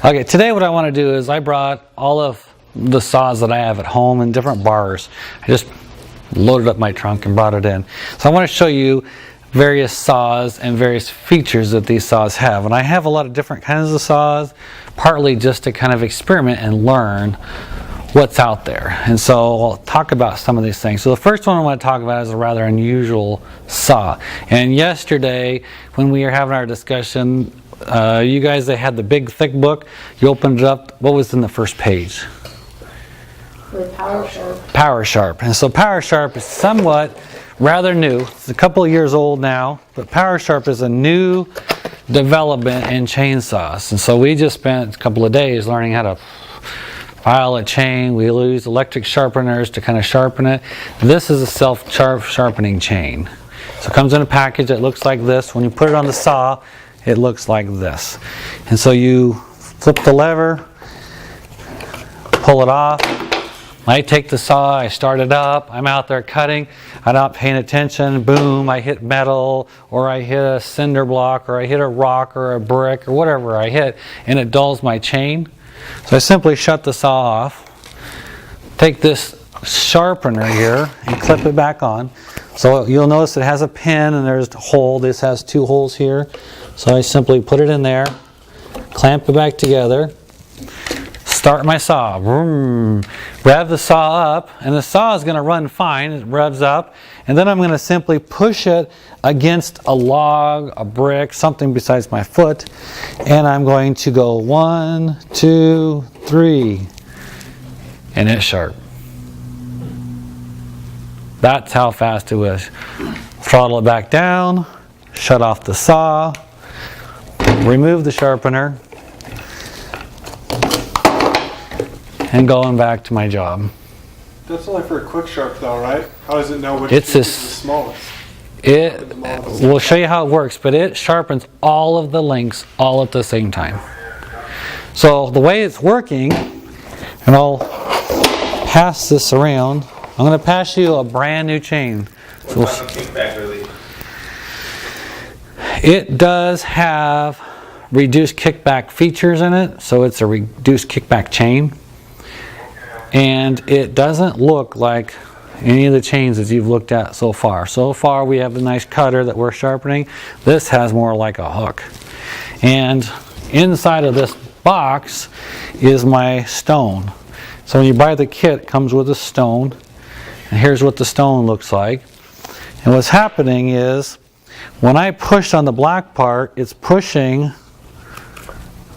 Okay, today what I want to do is I brought all of the saws that I have at home in different bars. I just loaded up my trunk and brought it in. So I want to show you various saws and various features that these saws have. And I have a lot of different kinds of saws, partly just to kind of experiment and learn what's out there. And so I'll talk about some of these things. So the first one I want to talk about is a rather unusual saw. And yesterday when we were having our discussion, you guys, they had the big thick book. You opened it up. What was in the first page? PowerSharp. PowerSharp. And so PowerSharp is somewhat rather new. It's a couple of years old now, but PowerSharp is a new development in chainsaws. And so we just spent a couple of days learning how to file a chain. We use electric sharpeners to kind of sharpen it. This is a self-sharpening chain. So it comes in a package that looks like this. When you put it on the saw, it looks like this. And so you flip the lever, pull it off. I take the saw, I start it up, I'm out there cutting, I'm not paying attention, boom, I hit metal, or I hit a cinder block, or I hit a rock, or a brick, or whatever I hit, and it dulls my chain. So I simply shut the saw off, take this sharpener here, and clip it back on. So you'll notice it has a pin, and there's a hole. This has two holes here. So I simply put it in there, clamp it back together, start my saw, rev the saw up, and the saw is going to run fine. It revs up, and then I'm going to simply push it against a log, a brick, something besides my foot, and I'm going to go 1, 2, 3, and it's sharp. That's how fast it was. Throttle it back down, shut off the saw, remove the sharpener, and going back to my job. That's only for a quick sharp though, right? How does it know which is the smallest? We'll show you how it works, but it sharpens all of the links all at the same time. So the way it's working, and I'll pass this around, I'm going to pass you a brand new chain. What about the kickback relief? It does have reduced kickback features in it, so it's a reduced kickback chain. And it doesn't look like any of the chains that you've looked at so far. So far we have a nice cutter that we're sharpening. This has more like a hook. And inside of this box is my stone. So when you buy the kit, it comes with a stone. And here's what the stone looks like. And what's happening is when I push on the black part, it's pushing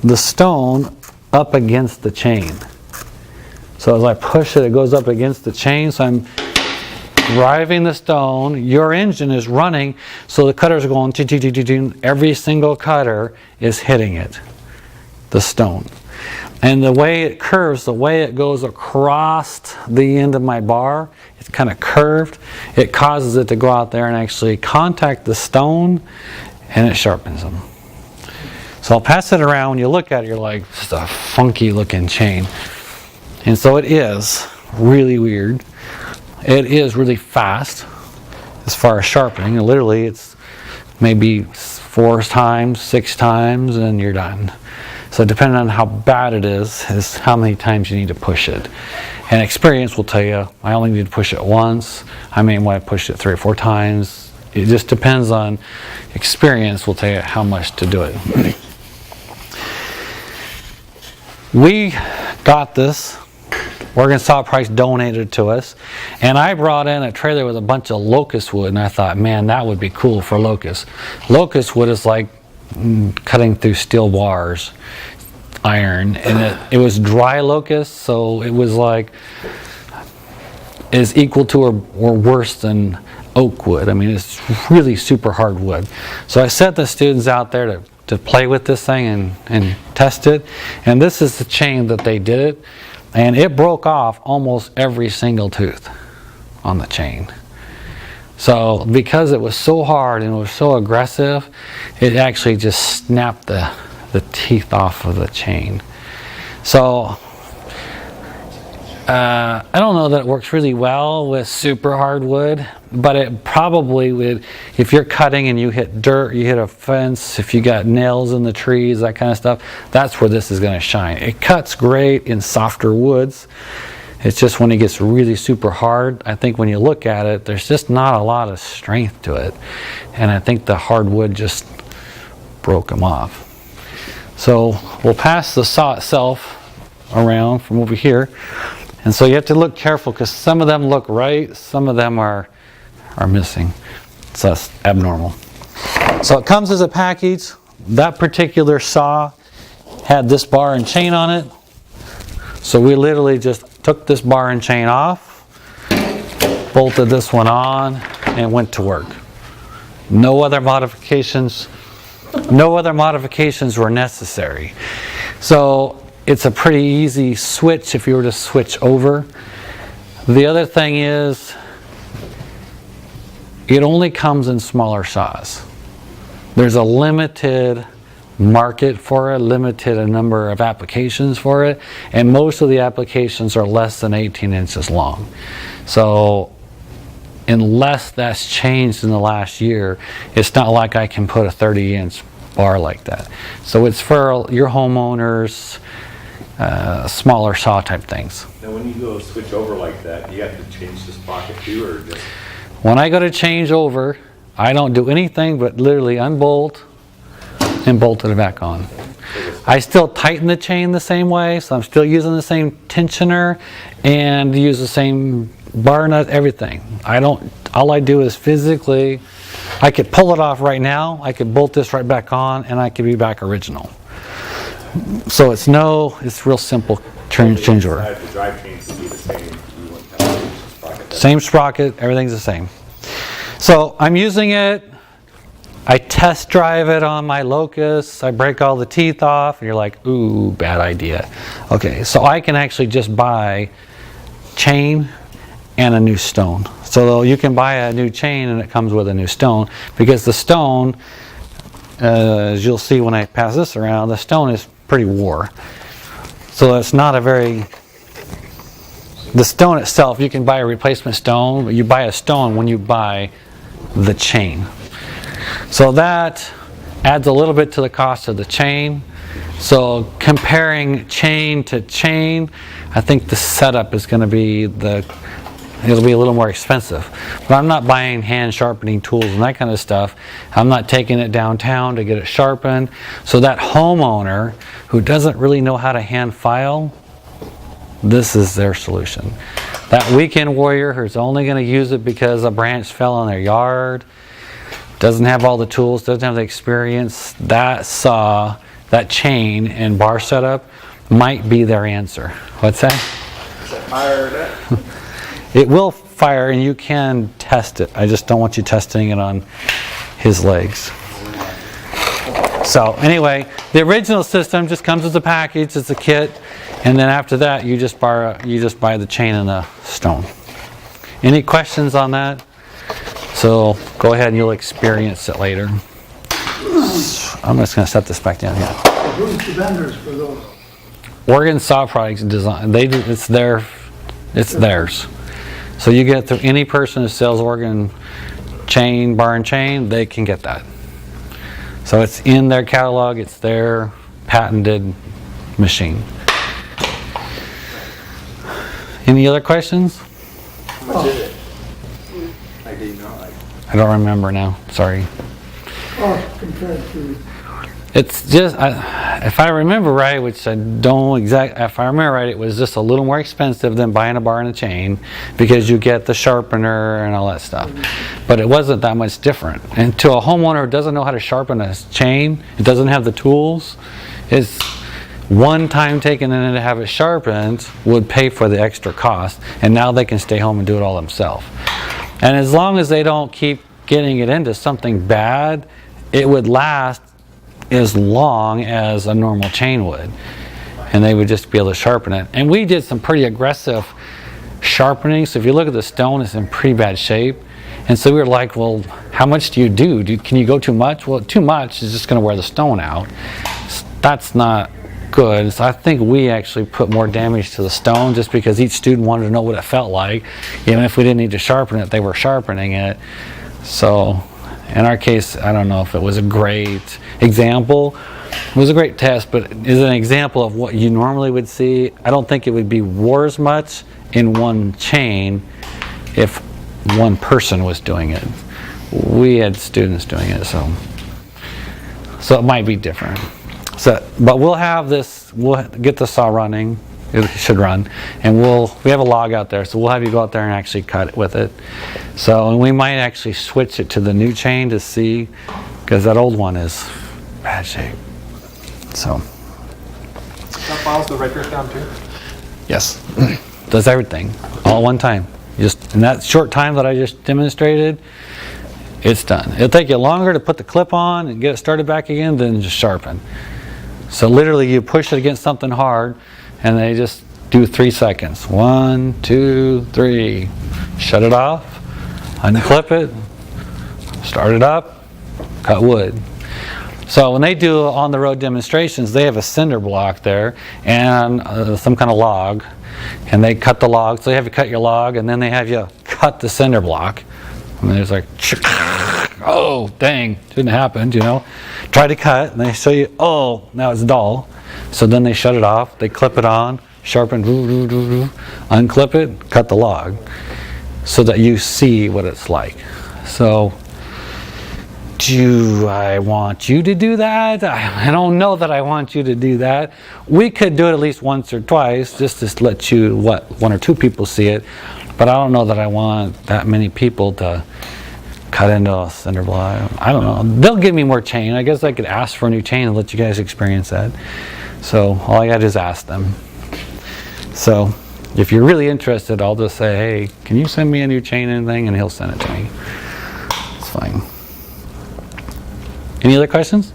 the stone up against the chain. So as I push it, it goes up against the chain. So I'm driving the stone. Your engine is running, so the cutters are going. Every single cutter is hitting it, the stone. And the way it curves, the way it goes across the end of my bar, it's kind of curved. It causes it to go out there and actually contact the stone, and it sharpens them. So I'll pass it around. When you look at it, you're like, this is a funky looking chain. And so it is really weird. It is really fast as far as sharpening. And literally it's maybe 4 times, 6 times, and you're done. So depending on how bad it is how many times you need to push it. And experience will tell you, I only need to push it once. I may want to push it 3 or 4 times. It just depends on experience will tell you how much to do it. We got this. Oregon Saw Price donated to us, and I brought in a trailer with a bunch of locust wood, and I thought, man, that would be cool for locust. Locust wood is like cutting through steel bars, iron, and it was dry locust, so it was like is equal to or worse than oak wood. I mean, it's really super hard wood. So I sent the students out there to play with this thing and test it, and this is the chain that they did it. And it broke off almost every single tooth on the chain. So because it was so hard and it was so aggressive, it actually just snapped the teeth off of the chain. So I don't know that it works really well with super hard wood, but it probably would, if you're cutting and you hit dirt, you hit a fence, if you got nails in the trees, that kind of stuff, that's where this is going to shine. It cuts great in softer woods. It's just when it gets really super hard, I think when you look at it, there's just not a lot of strength to it. And I think the hardwood just broke them off. So we'll pass the saw itself around from over here. And so you have to look careful because some of them look right, some of them are missing. So that's abnormal. So it comes as a package. That particular saw had this bar and chain on it. So we literally just took this bar and chain off, bolted this one on, and went to work. No other modifications were necessary. So it's a pretty easy switch if you were to switch over. The other thing is, it only comes in smaller saws. There's a limited market for it, limited a number of applications for it, and most of the applications are less than 18 inches long. So unless that's changed in the last year, it's not like I can put a 30-inch bar like that. So it's for your homeowners, smaller saw type things. Now when you go switch over like that, you have to change the sprocket too, or just? When I go to change over, I don't do anything but literally unbolt and bolt it back on. I still tighten the chain the same way, so I'm still using the same tensioner and use the same bar nut, everything. All I do is physically, I could pull it off right now, I could bolt this right back on, and I could be back original. So it's real simple change order. The drive chains would be the same. You wouldn't have to change the sprocket. Same sprocket, everything's the same. So I'm using it. I test drive it on my Locust. I break all the teeth off. And you're like, ooh, bad idea. Okay, so I can actually just buy chain and a new stone. So you can buy a new chain and it comes with a new stone, because the stone, as you'll see when I pass this around, the stone is pretty wore. So it's not the stone itself, you can buy a replacement stone, but you buy a stone when you buy the chain. So that adds a little bit to the cost of the chain. So comparing chain to chain, I think the setup is going to be it'll be a little more expensive. But I'm not buying hand sharpening tools and that kind of stuff. I'm not taking it downtown to get it sharpened. So that homeowner who doesn't really know how to hand file, this is their solution. That weekend warrior who's only going to use it because a branch fell in their yard, doesn't have all the tools, doesn't have the experience, that saw, that chain and bar setup might be their answer. What's that? Is that fire that? It will fire and you can test it. I just don't want you testing it on his legs. So anyway, the original system just comes as a package, it's a kit, and then after that you just buy the chain and the stone. Any questions on that? So go ahead and you'll experience it later. I'm just going to set this back down here. Who's the vendors for those? Oregon Saw Products Design. It's theirs. So you get through any person who sells Oregon chain, bar and chain, they can get that. So it's in their catalog. It's their patented machine. Any other questions? How much is it? I didn't know. I don't remember now. Sorry. Cost compared to, It's just, if I remember right, which I don't exactly, if I remember right, it was just a little more expensive than buying a bar and a chain because you get the sharpener and all that stuff. But it wasn't that much different. And to a homeowner who doesn't know how to sharpen a chain, it doesn't have the tools, it's one time taking in to have it sharpened would pay for the extra cost, and now they can stay home and do it all themselves. And as long as they don't keep getting it into something bad, it would last as long as a normal chain would, and they would just be able to sharpen it. And we did some pretty aggressive sharpening, so if you look at the stone, it's in pretty bad shape. And so we were like, well, how much do you do? Can you go too much? Well, too much is just going to wear the stone out. That's not good. So I think we actually put more damage to the stone just because each student wanted to know what it felt like. Even if we didn't need to sharpen it, they were sharpening it. So in our case, I don't know if it was a great example. It was a great test, but is an example of what you normally would see. I don't think it would be war as much in one chain if one person was doing it. We had students doing it, so it might be different. So, but we'll have this. We'll get the saw running. It should run, and we have a log out there, so we'll have you go out there and actually cut it with it. So, and we might actually switch it to the new chain to see, because that old one is bad shape. So, That files the records down too? yes, does everything all at one time. Just in that short time that I just demonstrated, it's done. It'll take you longer to put the clip on and get it started back again than just sharpen. So literally you push it against something hard and they just do 3 seconds. 1, 2, 3. Shut it off, unclip it, start it up, cut wood. So when they do on the road demonstrations, they have a cinder block there and some kind of log, and they cut the log. So they have you cut your log, and then they have you cut the cinder block. And there's like, oh, dang, didn't happen, you know. Try to cut, and they show you, oh, now it's dull. So then they shut it off, they clip it on, sharpen, unclip it, cut the log, so that you see what it's like. So, do I want you to do that? I don't know that I want you to do that. We could do it at least once or twice, just to let you, 1 or 2 people see it. But I don't know that I want that many people to cut into a cinder block. I don't know. They'll give me more chain. I guess I could ask for a new chain and let you guys experience that. So all I got is ask them. So if you're really interested, I'll just say, hey, can you send me a new chain and thing? And he'll send it to me. It's fine. Any other questions?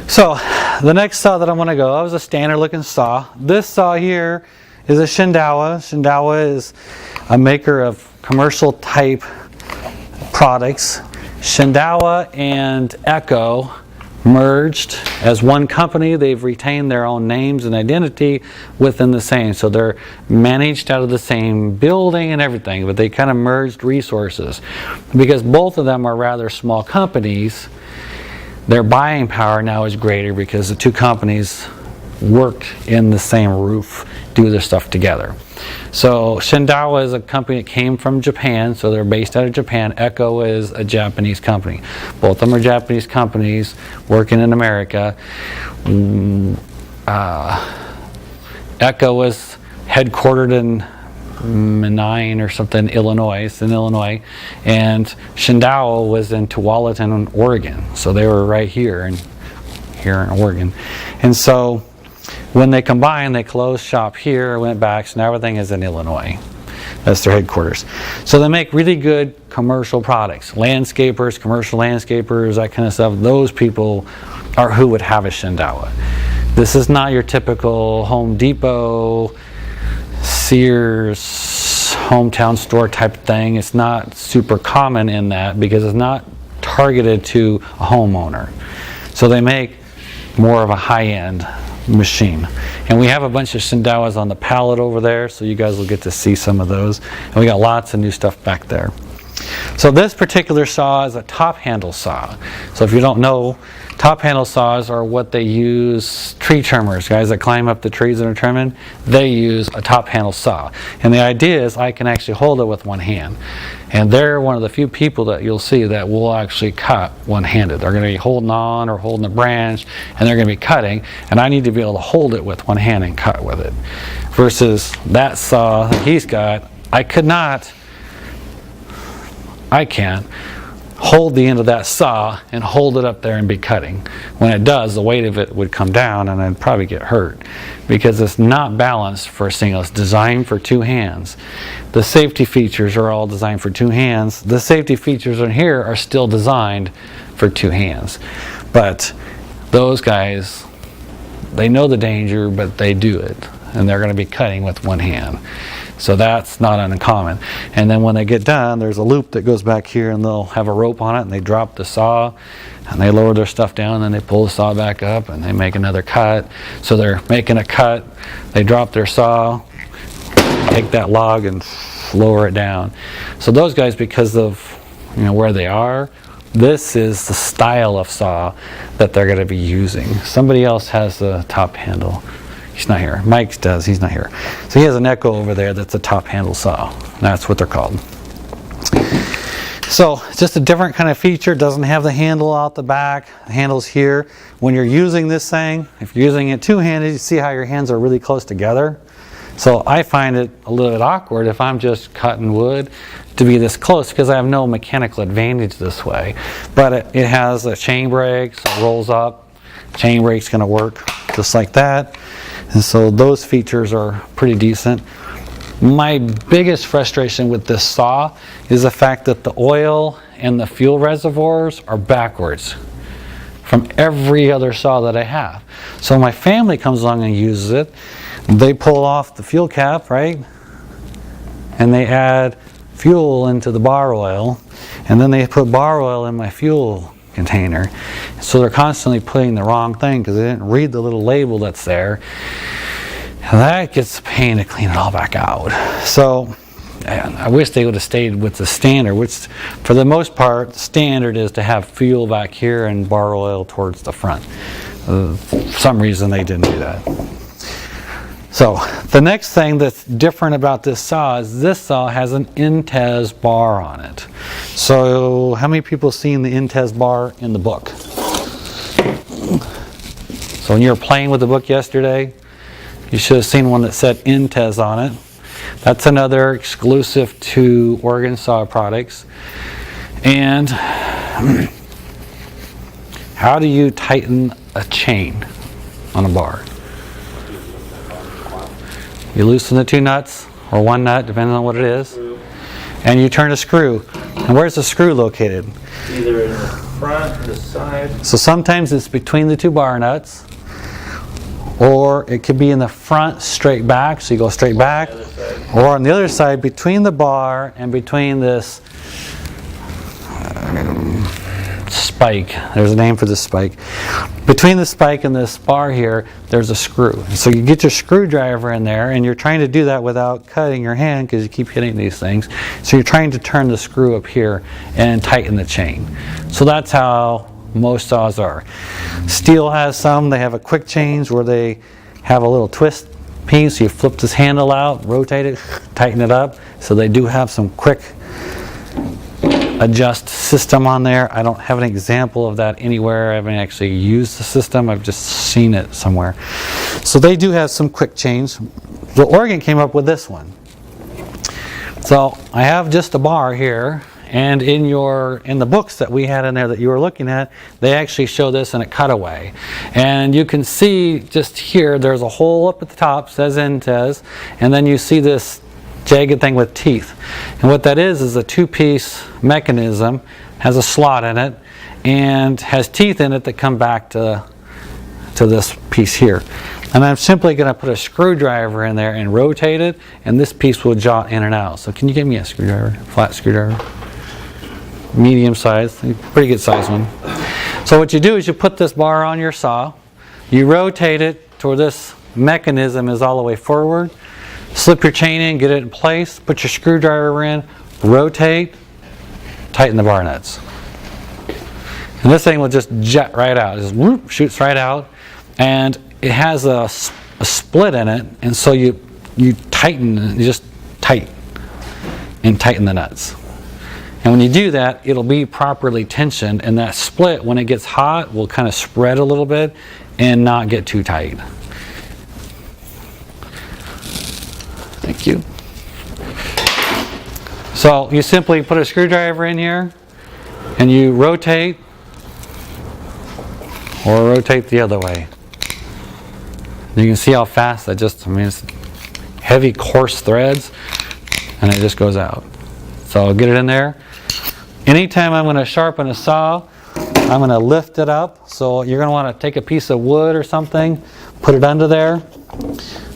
So the next saw that I'm going to go, that was a standard looking saw. This saw here is a Shindaiwa. Shindaiwa is a maker of commercial type products. Shindaiwa and Echo merged as one company. They've retained their own names and identity within the same. So they're managed out of the same building and everything, but they kind of merged resources. Because both of them are rather small companies, their buying power now is greater because the two companies work in the same roof, do their stuff together. So Shindaiwa is a company that came from Japan, so they're based out of Japan. Echo is a Japanese company. Both of them are Japanese companies working in America. Echo is headquartered in Menine or something, Illinois. It's in Illinois. And Shindaiwa was in Tualatin, Oregon. So they were right here in Oregon. And so when they combined, they closed shop here, went back, so now everything is in Illinois. That's their headquarters. So they make really good commercial products. Landscapers, commercial landscapers, that kind of stuff. Those people are who would have a Shindaiwa. This is not your typical Home Depot, Sears, hometown store type thing. It's not super common in that because it's not targeted to a homeowner. So they make more of a high-end machine. And we have a bunch of Shindaiwas on the pallet over there, so you guys will get to see some of those. And we got lots of new stuff back there. So this particular saw is a top handle saw. So if you don't know, top handle saws are what they use, tree trimmers, guys that climb up the trees that are trimming, they use a top handle saw. And the idea is I can actually hold it with one hand. And they're one of the few people that you'll see that will actually cut one-handed. They're going to be holding on or holding a branch, and they're going to be cutting, and I need to be able to hold it with one hand and cut with it. Versus that saw that he's got, I can't hold the end of that saw and hold it up there and be cutting. When it does, the weight of it would come down and I'd probably get hurt because it's not balanced for a single. It's designed for two hands. The safety features are all designed for two hands. The safety features in here are still designed for two hands. But those guys, they know the danger, but they do it. And they're going to be cutting with one hand. So that's not uncommon. And then when they get done, there's a loop that goes back here, and they'll have a rope on it, and they drop the saw, and they lower their stuff down, and then they pull the saw back up, and they make another cut. So they're making a cut, they drop their saw, take that log and lower it down. So those guys, because of where they are, this is the style of saw that they're going to be using. Somebody else has the top handle. He's not here. Mike does. He's not here. So he has an Echo over there that's a top handle saw. That's what they're called. So just a different kind of feature. Doesn't have the handle out the back. The handle's here. When you're using this thing, if you're using it two-handed, you see how your hands are really close together. So I find it a little bit awkward if I'm just cutting wood to be this close, because I have no mechanical advantage this way. But it has a chain brake, so it rolls up. Chain brake's going to work just like that. And so those features are pretty decent. My biggest frustration with this saw is the fact that the oil and the fuel reservoirs are backwards from every other saw that I have. So my family comes along and uses it. They pull off the fuel cap, right? And they add fuel into the bar oil, and then they put bar oil in my fuel container. So they're constantly putting the wrong thing because they didn't read the little label that's there. And that gets a pain to clean it all back out. So I wish they would have stayed with the standard, which for the most part, standard is to have fuel back here and bar oil towards the front. For some reason they didn't do that. So the next thing that's different about this saw is this saw has an Intez bar on it. So how many people seen the Intez bar in the book? So when you were playing with the book yesterday, you should have seen one that said Intez on it. That's another exclusive to Oregon Saw Products. And how do you tighten a chain on a bar? You loosen the two nuts, or one nut, depending on what it is, and you turn a screw. And where's the screw located? Either in the front or the side. So sometimes it's between the two bar nuts, or it could be in the front straight back, so you go straight back, or on the other side between the bar and between this spike. There's a name for this spike. Between the spike and this bar here, there's a screw. So you get your screwdriver in there, and you're trying to do that without cutting your hand because you keep hitting these things. So you're trying to turn the screw up here and tighten the chain. So that's how most saws are. Steel has some. They have a quick change where they have a little twist piece. You flip this handle out, rotate it, tighten it up. So they do have some quick adjust system on there. I don't have an example of that anywhere. I haven't actually used the system. I've just seen it somewhere. So they do have some quick change. So Oregon came up with this one. So I have just a bar here, and in the books that we had in there that you were looking at, they actually show this in a cutaway. And you can see just here, there's a hole up at the top, says Intez, and then you see this jagged thing with teeth. And what that is a two-piece mechanism, has a slot in it, and has teeth in it that come back to this piece here. And I'm simply going to put a screwdriver in there and rotate it, and this piece will jot in and out. So can you give me a screwdriver, flat screwdriver? Medium size, pretty good size one. So what you do is you put this bar on your saw, you rotate it to where this mechanism is all the way forward, slip your chain in, get it in place, put your screwdriver in, rotate, tighten the bar nuts. And this thing will just jet right out. It just whoop, shoots right out. And it has a split in it, and so you tighten, you just tighten the nuts. And when you do that, it'll be properly tensioned, and that split, when it gets hot, will kind of spread a little bit and not get too tight. Thank you. So you simply put a screwdriver in here and you rotate, or rotate the other way. You can see how fast that just, it's heavy coarse threads, and it just goes out. So I'll get it in there. Anytime I'm going to sharpen a saw, I'm going to lift it up. So you're going to want to take a piece of wood or something, put it under there,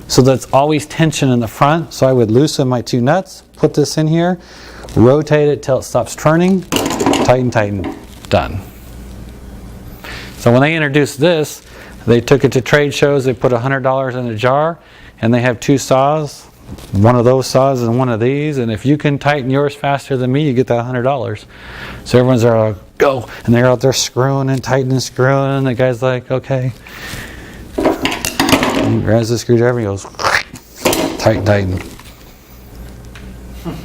so that's always tension in the front. So I would loosen my 2 nuts, put this in here, rotate it till it stops turning, tighten, tighten, done. So when they introduced this, they took it to trade shows, they put $100 in a jar, and they have 2 saws, one of those saws and one of these, and if you can tighten yours faster than me, you get that $100. So everyone's there like, go, and they're out there screwing and tightening, screwing, and the guy's like, okay. And he grabs the screwdriver, he goes, tighten, tighten.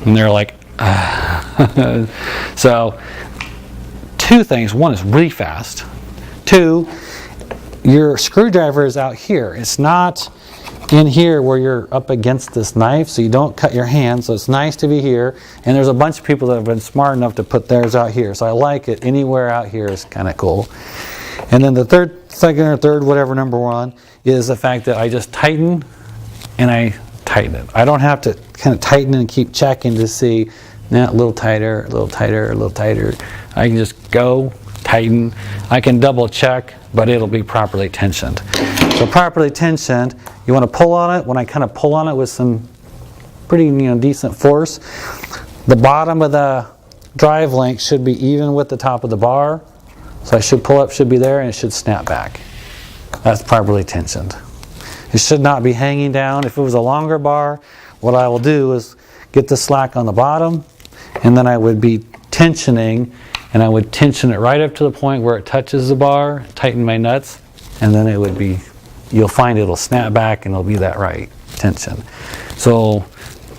And they're like, ah. So, 2 things. One is really fast. 2, your screwdriver is out here. It's not in here where you're up against this knife, so you don't cut your hand. So it's nice to be here. And there's a bunch of people that have been smart enough to put theirs out here. So I like it. Anywhere out here is kind of cool. And then the second or third, whatever number 1, is the fact that I just tighten and I tighten it. I don't have to kind of tighten and keep checking to see, now a little tighter, a little tighter, a little tighter. I can just go, tighten. I can double check, but it'll be properly tensioned. So properly tensioned, you want to pull on it. When I kind of pull on it with some pretty decent force, the bottom of the drive link should be even with the top of the bar. So I should pull up, should be there, and it should snap back. That's properly tensioned. It should not be hanging down. If it was a longer bar, what I will do is get the slack on the bottom, and then I would be tensioning, and I would tension it right up to the point where it touches the bar, tighten my nuts, and then it would be, you'll find it'll snap back and it'll be that right tension. So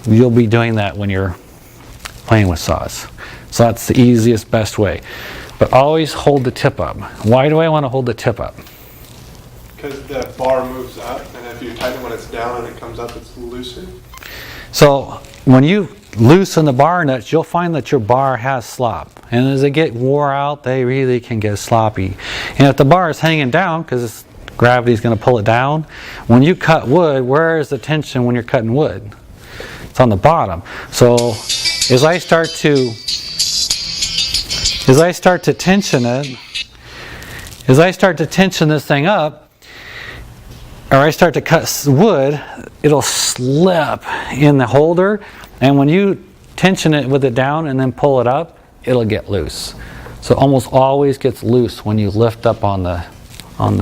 you'll be doing that when you're playing with saws. So that's the easiest, best way. But always hold the tip up. Why do I want to hold the tip up? Because the bar moves up, and if you tighten when it's down and it comes up, it's looser. So when you loosen the bar nuts, you'll find that your bar has slop. And as they get wore out, they really can get sloppy. And if the bar is hanging down, because gravity is going to pull it down, when you cut wood, where is the tension when you're cutting wood? It's on the bottom. So as I start to tension it, as I start to tension this thing up, or I start to cut wood, it'll slip in the holder, and when you tension it with it down and then pull it up, it'll get loose. So it almost always gets loose when you lift up on the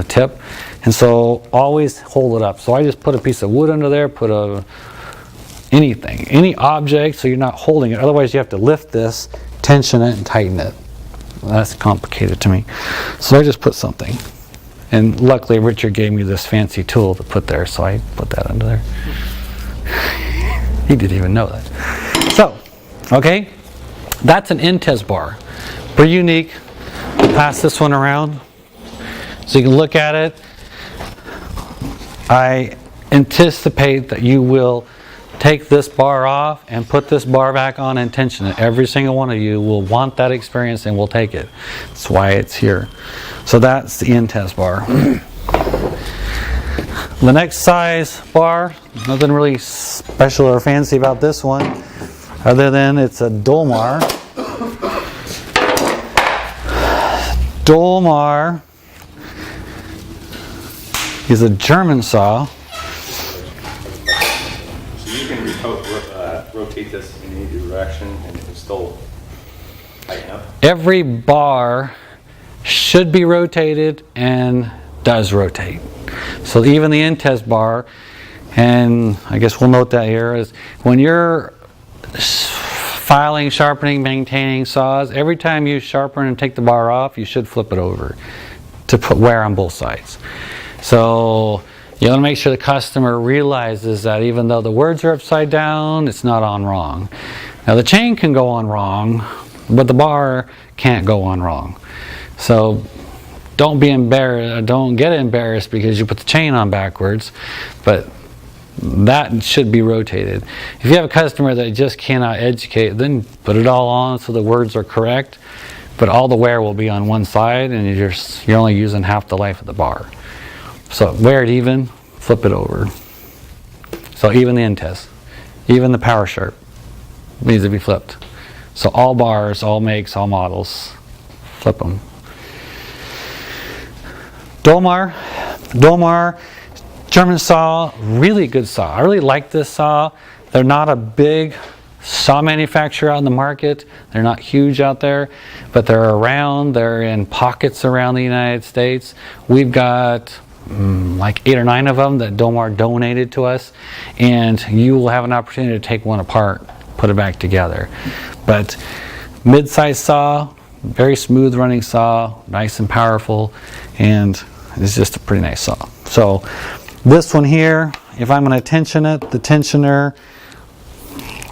tip, and so always hold it up. So I just put a piece of wood under there, put any object, so you're not holding it. Otherwise you have to lift this, tension it, and tighten it. That's complicated to me. So I just put something. And luckily Richard gave me this fancy tool to put there, so I put that under there. He didn't even know that. So, okay, that's an Intes bar. Pretty unique. I'll pass this one around so you can look at it. I anticipate that you will take this bar off and put this bar back on and tension it. Every single one of you will want that experience and will take it. That's why it's here. So that's the Intes bar. The next size bar, nothing really special or fancy about this one, other than it's a Dolmar. Dolmar is a German saw. Rotate this in any direction and it will still tighten up. Every bar should be rotated and does rotate. So even the Intes bar, and I guess we'll note that here, is when you're filing, sharpening, maintaining saws, every time you sharpen and take the bar off, you should flip it over to put wear on both sides. So you want to make sure the customer realizes that even though the words are upside down, it's not on wrong. Now the chain can go on wrong, but the bar can't go on wrong. So don't be embarrassed, don't get embarrassed because you put the chain on backwards, but that should be rotated. If you have a customer that just cannot educate, then put it all on so the words are correct, but all the wear will be on one side and you're only using half the life of the bar. So wear it even, flip it over. So even the Intes, even the Power Sharp needs to be flipped. So all bars, all makes, all models, flip them. Dolmar German saw, really good saw. I really like this saw. They're not a big saw manufacturer out in the market. They're not huge out there, but they're around. They're in pockets around the United States. We've got like 8 or 9 of them that Domar donated to us, and you will have an opportunity to take one apart, put it back together. But mid-size saw, very smooth running saw, nice and powerful, and it's just a pretty nice saw. So this one here, if I'm going to tension it, the tensioner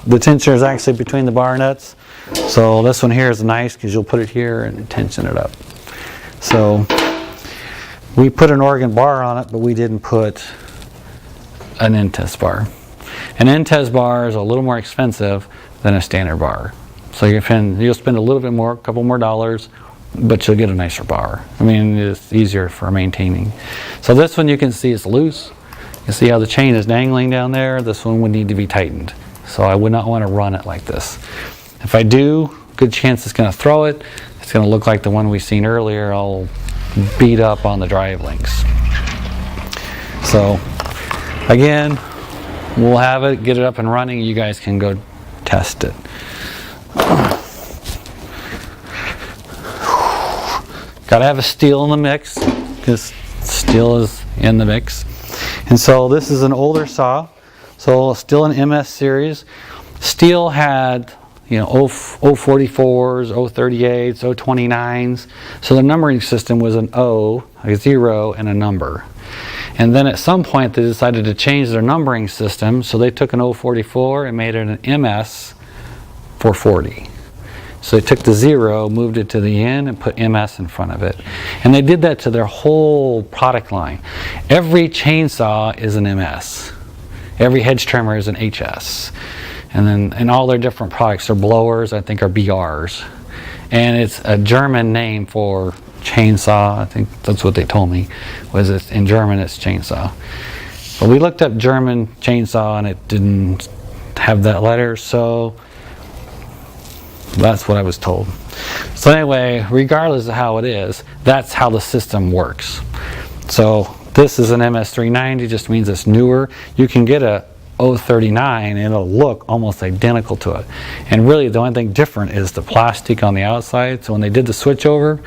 is actually between the bar nuts. So this one here is nice because you'll put it here and tension it up. So we put an Oregon bar on it, but we didn't put an Intes bar. An Intes bar is a little more expensive than a standard bar. So you'll spend a little bit more, a couple more dollars, but you'll get a nicer bar. I mean, it's easier for maintaining. So this one you can see is loose. You see how the chain is dangling down there? This one would need to be tightened. So I would not want to run it like this. If I do, good chance it's going to throw it. It's going to look like the one we seen earlier. I'll beat up on the drive links. So again, we'll have it, get it up and running. You guys can go test it. Got to have a steel in the mix because steel is in the mix. And so this is an older saw, so still an MS series. Steel had, you know, 044s, 038s, 029s. So the numbering system was an O, a 0, and a number. And then at some point they decided to change their numbering system, so they took an 044 and made it an MS 440. So they took the 0, moved it to the end, and put MS in front of it. And they did that to their whole product line. Every chainsaw is an MS. Every hedge trimmer is an HS. And then in all their different products, their blowers, I think, are BRs. And it's a German name for chainsaw. I think that's what they told me, was it in German it's chainsaw. But we looked up German chainsaw and it didn't have that letter, so that's what I was told. So anyway, regardless of how it is, that's how the system works. So this is an MS390, just means it's newer. You can get a 039 and it'll look almost identical to it. And really the only thing different is the plastic on the outside. So when they did the switch over,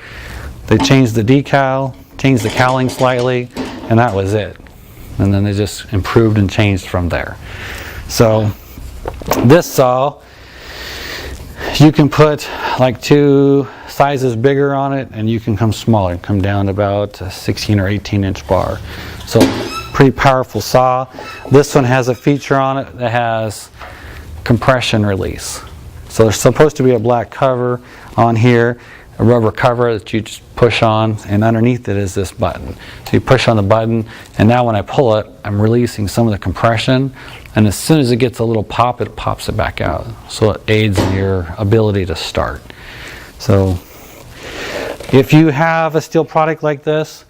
they changed the decal, changed the cowling slightly, and that was it. And then they just improved and changed from there. So this saw, you can put like 2 sizes bigger on it and you can come smaller, come down to about a 16 or 18 inch bar. So pretty powerful saw. This one has a feature on it that has compression release. So there's supposed to be a black cover on here, a rubber cover that you just push on, and underneath it is this button. So you push on the button, and now when I pull it, I'm releasing some of the compression, and as soon as it gets a little pop, it pops it back out. So it aids in your ability to start. So if you have a steel product like this,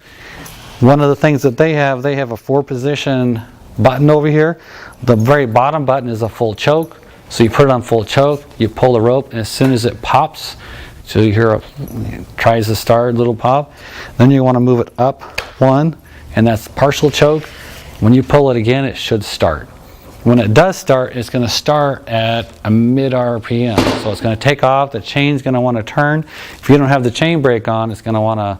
one of the things that they have a 4-position button over here. The very bottom button is a full choke. So you put it on full choke, you pull the rope, and as soon as it pops, so you hear it tries to start, little pop, then you want to move it up 1, and that's partial choke. When you pull it again, it should start. When it does start, it's going to start at a mid RPM. So it's going to take off, the chain's going to want to turn. If you don't have the chain brake on, it's going to want to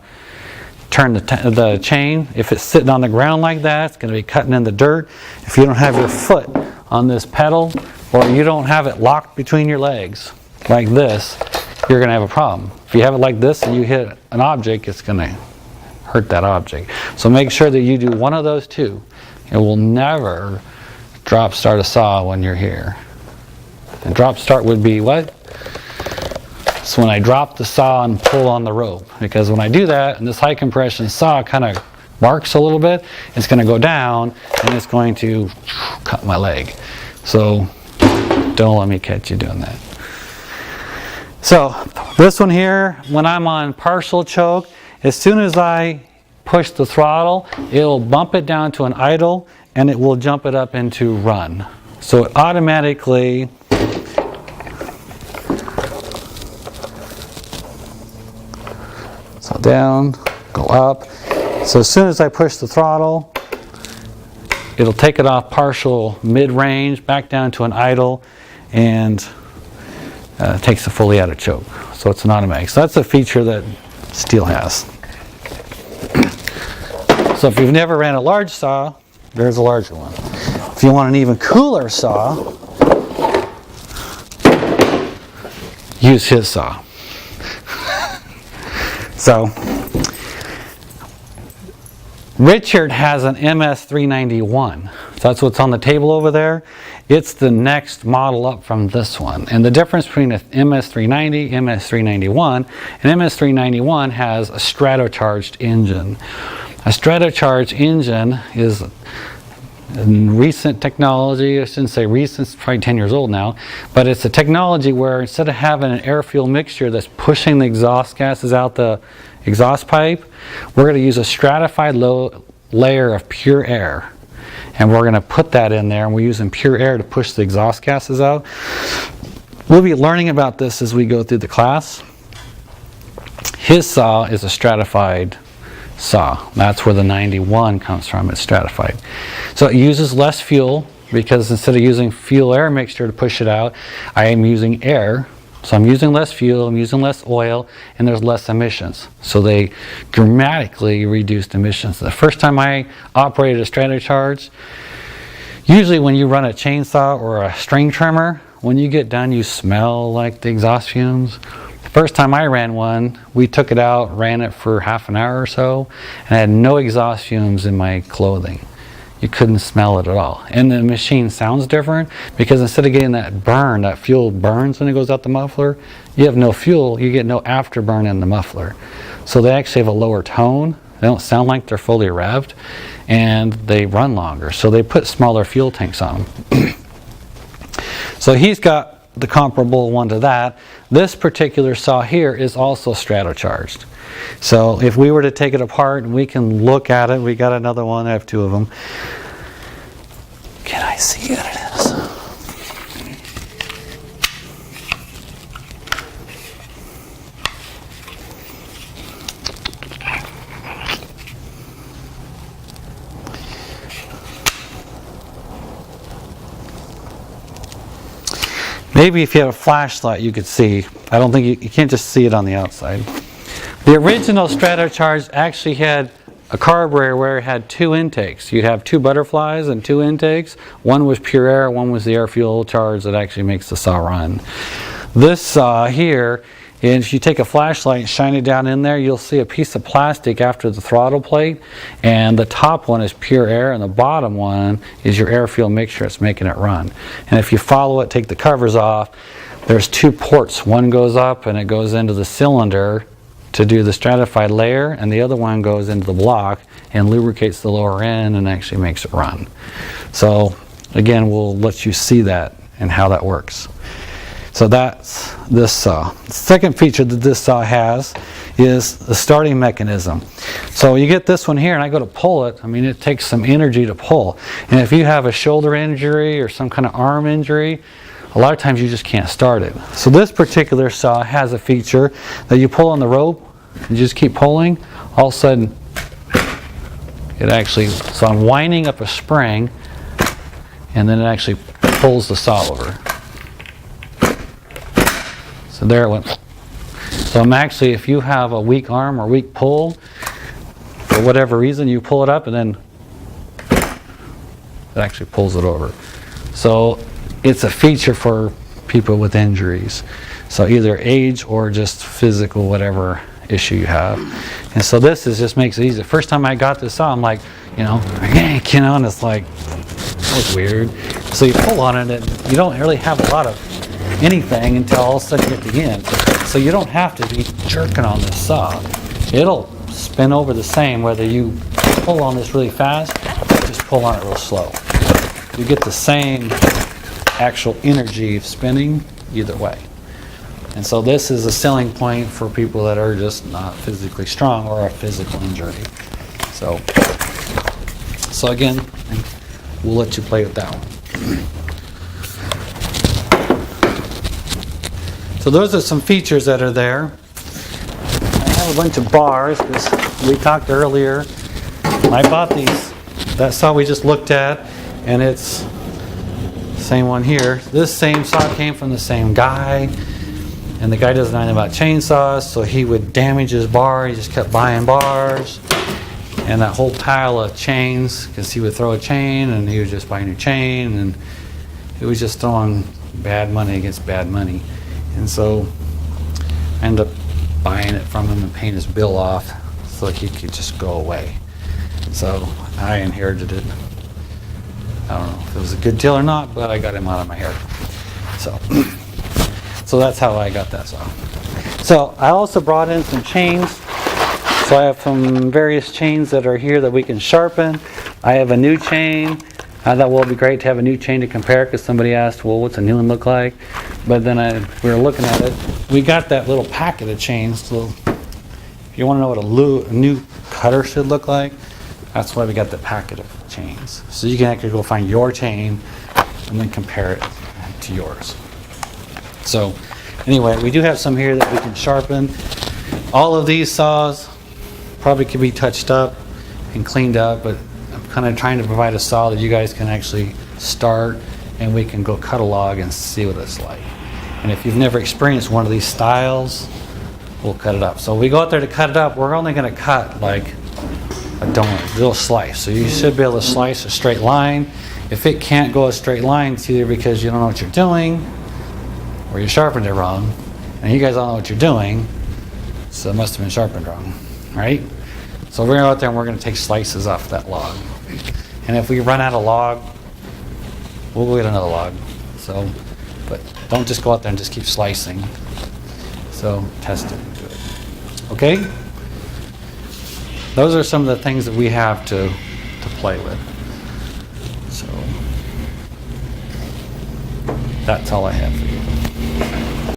turn the chain. If it's sitting on the ground like that, it's going to be cutting in the dirt. If you don't have your foot on this pedal, or you don't have it locked between your legs like this, you're going to have a problem. If you have it like this and you hit an object, it's going to hurt that object. So make sure that you do one of those two. It will never drop start a saw when you're here. And drop start would be what? So when I drop the saw and pull on the rope, because when I do that and this high compression saw kind of marks a little bit, it's going to go down and it's going to cut my leg. So don't let me catch you doing that. So this one here, when I'm on partial choke, as soon as I push the throttle, it'll bump it down to an idle and it will jump it up into run. So it automatically down, go up. So as soon as I push the throttle, it'll take it off partial mid-range back down to an idle, and takes it fully out of choke. So it's an automatic. So that's a feature that Stihl has. So if you've never ran a large saw, there's a larger one. If you want an even cooler saw, use his saw. So Richard has an MS391. So that's what's on the table over there. It's the next model up from this one. And the difference between an MS390, MS391, and MS391 has a stratocharged engine. A stratocharged engine is recent technology. I shouldn't say recent, it's probably 10 years old now, but it's a technology where instead of having an air-fuel mixture that's pushing the exhaust gases out the exhaust pipe, we're going to use a stratified layer of pure air. And we're going to put that in there, and we're using pure air to push the exhaust gases out. We'll be learning about this as we go through the class. His saw is a stratified saw. That's where the 91 comes from. It's stratified. So it uses less fuel, because instead of using fuel-air mixture to push it out, I am using air. So I'm using less fuel, I'm using less oil, and there's less emissions. So they dramatically reduced emissions. The first time I operated a stratocharge, usually when you run a chainsaw or a string trimmer, when you get done you smell like the exhaust fumes. The first time I ran one, we took it out, ran it for half an hour or so, and I had no exhaust fumes in my clothing. You couldn't smell it at all. And the machine sounds different because instead of getting that burn, that fuel burns when it goes out the muffler, you have no fuel, you get no afterburn in the muffler. So they actually have a lower tone. They don't sound like they're fully revved, and they run longer. So they put smaller fuel tanks on them. So he's got the comparable one to that. This particular saw here is also stratocharged. So if we were to take it apart and we can look at it, we got another one, I have two of them. Can I see what it is? Maybe if you had a flashlight you could see. I don't think you can't just see it on the outside. The original Stratocharge actually had a carburetor where it had two intakes. You'd have two butterflies and two intakes. One was pure air, one was the air fuel charge that actually makes the saw run. This saw here, if you take a flashlight and shine it down in there, you'll see a piece of plastic after the throttle plate, and the top one is pure air and the bottom one is your air fuel mixture that's making it run. And if you follow it, take the covers off, there's two ports. One goes up and it goes into the cylinder to do the stratified layer, and the other one goes into the block and lubricates the lower end and actually makes it run. So again, we'll let you see that and how that works. So that's this saw. The second feature that this saw has is the starting mechanism. So you get this one here and I go to pull it, I mean it takes some energy to pull. And if you have a shoulder injury or some kind of arm injury, a lot of times you just can't start it. So this particular saw has a feature that you pull on the rope and you just keep pulling, all of a sudden it actually, so I'm winding up a spring and then it actually pulls the saw over. So there it went. So I'm actually, if you have a weak arm or weak pull, for whatever reason, you pull it up and then it actually pulls it over. So it's a feature for people with injuries. So either age or just physical, whatever issue you have. And so this just makes it easy. The first time I got this saw, I'm like, yank, and it's like, that was weird. So you pull on it and you don't really have a lot of anything until all of a sudden you get to the end. So you don't have to be jerking on this saw. It'll spin over the same whether you pull on this really fast or just pull on it real slow. You get the same actual energy of spinning either way. And so this is a selling point for people that are just not physically strong or a physical injury. So again, we'll let you play with that one. So those are some features that are there. I have a bunch of bars because we talked earlier. I bought these that saw we just looked at, and it's same one here. This same saw came from the same guy, and the guy doesn't know anything about chainsaws, so he would damage his bar. He just kept buying bars, and that whole pile of chains, because he would throw a chain, and he would just buy a new chain, and it was just throwing bad money against bad money. And so I ended up buying it from him and paying his bill off so he could just go away. So I inherited it. I don't know if it was a good deal or not, but I got him out of my hair. So that's how I got that saw. So I also brought in some chains. So I have some various chains that are here that we can sharpen. I have a new chain. I thought, well, it'd be great to have a new chain to compare, because somebody asked, well, what's a new one look like? But then we were looking at it. We got that little packet of chains. So if you want to know what a new cutter should look like, that's why we got the packet of chains. So you can actually go find your chain and then compare it to yours. So anyway, we do have some here that we can sharpen. All of these saws probably could be touched up and cleaned up, but I'm kind of trying to provide a saw that you guys can actually start, and we can go cut a log and see what it's like. And if you've never experienced one of these styles, we'll cut it up. So we go out there to cut it up, we're only going to cut like a donut, a little slice. So you should be able to slice a straight line. If it can't go a straight line, it's either because you don't know what you're doing or you sharpened it wrong. And you guys all know what you're doing, so it must have been sharpened wrong, right? So we're going to go out there and we're going to take slices off that log. And if we run out of log, we'll go get another log. So, but don't just go out there and just keep slicing. So test it and do it. Okay? Those are some of the things that we have to play with. So that's all I have for you.